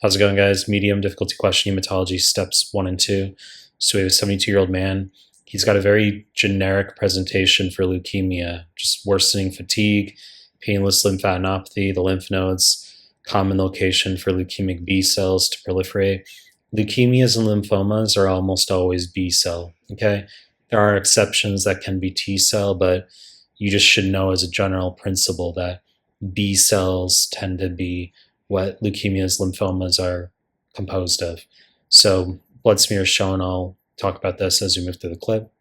How's it going, guys? Medium difficulty question, hematology, steps 1 and 2. So we have a 72-year-old man. He's got a very generic presentation for leukemia, just worsening fatigue, painless lymphadenopathy, the lymph nodes, common location for leukemic B cells to proliferate. Leukemias and lymphomas are almost always B cell, okay? There are exceptions that can be T cell, but you just should know as a general principle that B cells tend to be what leukemias, lymphomas are composed of. So blood smear is shown. I'll talk about this as we move through the clip.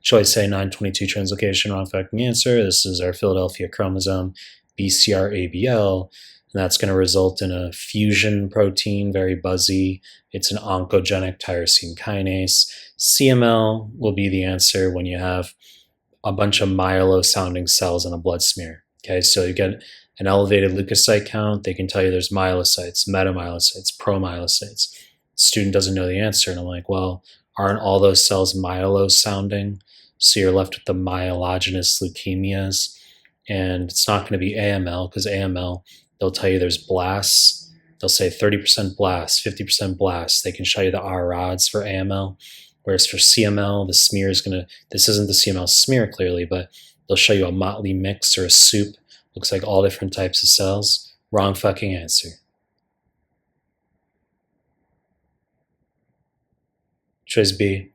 Choice A, 922 translocation, wrong fucking answer. This is our Philadelphia chromosome, BCR-ABL, and that's going to result in a fusion protein, very buzzy. It's an oncogenic tyrosine kinase. CML will be the answer when you have a bunch of myelo-sounding cells in a blood smear. Okay, so you get an elevated leukocyte count. They can tell you there's myelocytes, metamyelocytes, promyelocytes. The student doesn't know the answer, and I'm like, well, aren't all those cells myelo-sounding? So you're left with the myelogenous leukemias, and it's not going to be AML, because AML, they'll tell you there's blasts. They'll say 30% blasts, 50% blasts. They can show you the R-rods for AML. Whereas for CML, the smear is going to, this isn't the CML smear clearly, but they'll show you a motley mix or a soup. Looks like all different types of cells. Wrong fucking answer. Choice B,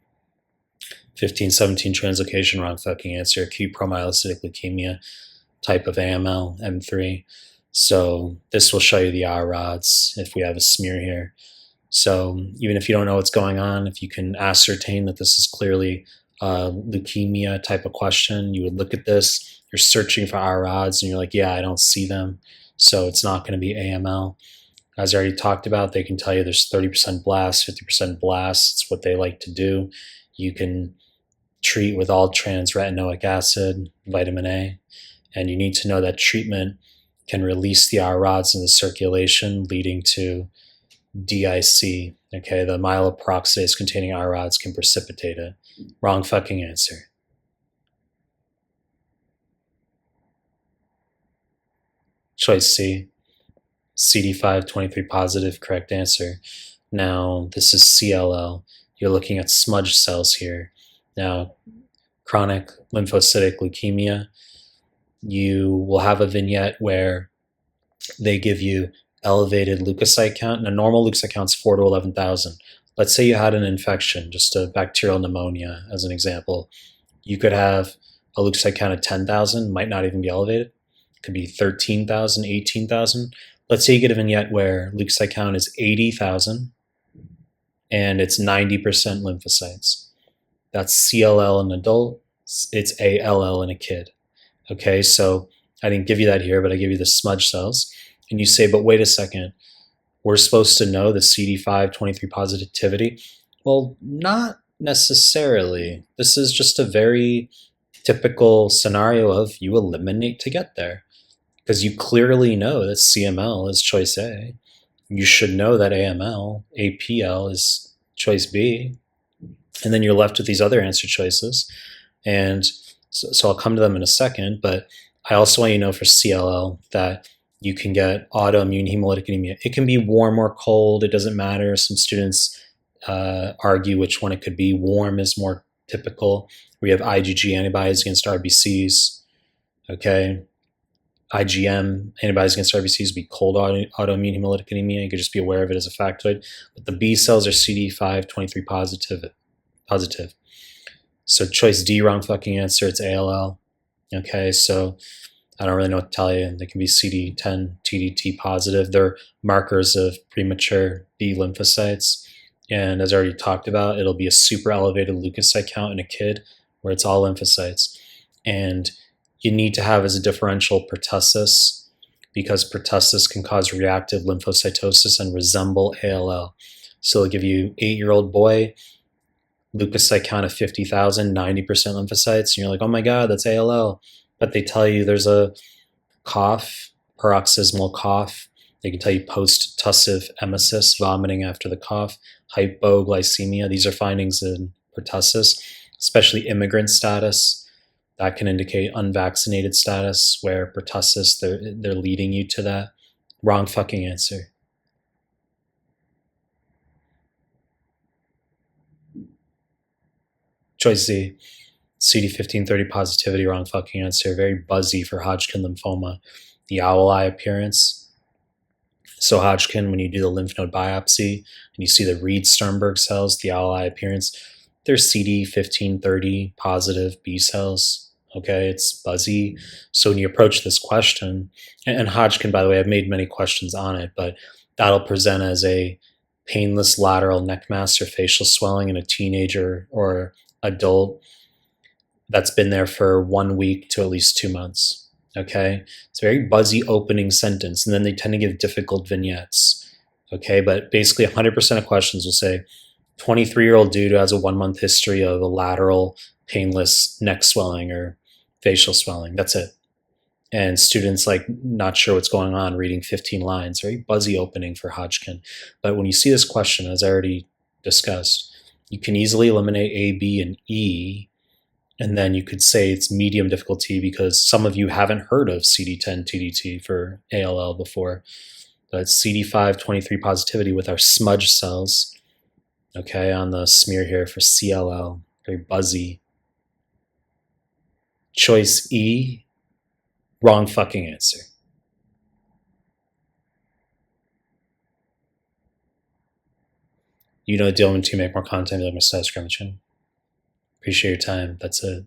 1517 translocation, wrong fucking answer. Acute promyelocytic leukemia, type of AML, M3. So this will show you the R-rods if we have a smear here. So even if you don't know what's going on, if you can ascertain that this is clearly a leukemia type of question, you would look at this, you're searching for R-rods, and you're like, yeah, I don't see them. So it's not going to be AML. As I already talked about, they can tell you there's 30% blasts, 50% blasts. It's what they like to do. You can treat with all trans retinoic acid, vitamin A, and you need to know that treatment can release the R-rods into circulation, leading to DIC. Okay, the myeloperoxidase containing R-rods can precipitate it. Wrong fucking answer. Choice C, CD523 positive, correct answer. Now, this is CLL. You're looking at smudge cells here. Now, chronic lymphocytic leukemia, you will have a vignette where they give you elevated leukocyte count, and a normal leukocyte count is 4 to 11,000. Let's say you had an infection, just a bacterial pneumonia as an example. You could have a leukocyte count of 10,000, might not even be elevated. It could be 13,000, 18,000. Let's say you get a vignette where leukocyte count is 80,000 and it's 90% lymphocytes. That's CLL in an adult, it's ALL in a kid. Okay, so I didn't give you that here, but I give you the smudge cells. And you say, but wait a second, we're supposed to know the CD523 positivity? Well, not necessarily. This is just a very typical scenario of you eliminate to get there. Because you clearly know that CML is choice A. You should know that AML, APL is choice B. And then you're left with these other answer choices. And so I'll come to them in a second, but I also want you to know for CLL that you can get autoimmune hemolytic anemia. It can be warm or cold. It doesn't matter. Some students argue which one it could be. Warm is more typical. We have IgG antibodies against RBCs. Okay. IgM antibodies against RBCs would be cold autoimmune hemolytic anemia. You could just be aware of it as a factoid. But the B cells are CD523 positive. So choice D, wrong fucking answer. It's ALL. Okay, so I don't really know what to tell you. They can be CD10, TDT positive. They're markers of premature B lymphocytes. And as I already talked about, it'll be a super elevated leukocyte count in a kid where it's all lymphocytes. And you need to have as a differential pertussis, because pertussis can cause reactive lymphocytosis and resemble ALL. So they'll give you 8-year-old boy, leukocyte count of 50,000, 90% lymphocytes, and you're like, oh my God, that's ALL. But they tell you there's a cough, paroxysmal cough. They can tell you post-tussive emesis, vomiting after the cough, hypoglycemia. These are findings in pertussis, especially immigrant status. That can indicate unvaccinated status, where pertussis, they're leading you to that. Wrong fucking answer. Choice C, CD1530 positivity, wrong fucking answer. Very buzzy for Hodgkin lymphoma. The owl eye appearance. So Hodgkin, when you do the lymph node biopsy and you see the Reed-Sternberg cells, the owl eye appearance, they're CD1530 positive B cells. Okay, it's buzzy. So when you approach this question, and Hodgkin, by the way, I've made many questions on it, but that'll present as a painless lateral neck mass or facial swelling in a teenager or adult that's been there for 1 week to at least 2 months. Okay, it's a very buzzy opening sentence, and then they tend to give difficult vignettes. Okay, but basically 100% of questions will say 23-year-old dude who has a 1 month history of a lateral painless neck swelling or facial swelling. That's it. And students like not sure what's going on, reading 15 lines. Very buzzy opening for Hodgkin. But when you see this question, as I already discussed, you can easily eliminate A, B, and E. And then you could say it's medium difficulty because some of you haven't heard of CD10 TDT for ALL before. But CD523 positivity with our smudge cells, okay, on the smear here for CLL. Very buzzy. Choice E, wrong fucking answer. You know the deal. When to make more content, like my status channel. Appreciate your time. That's it.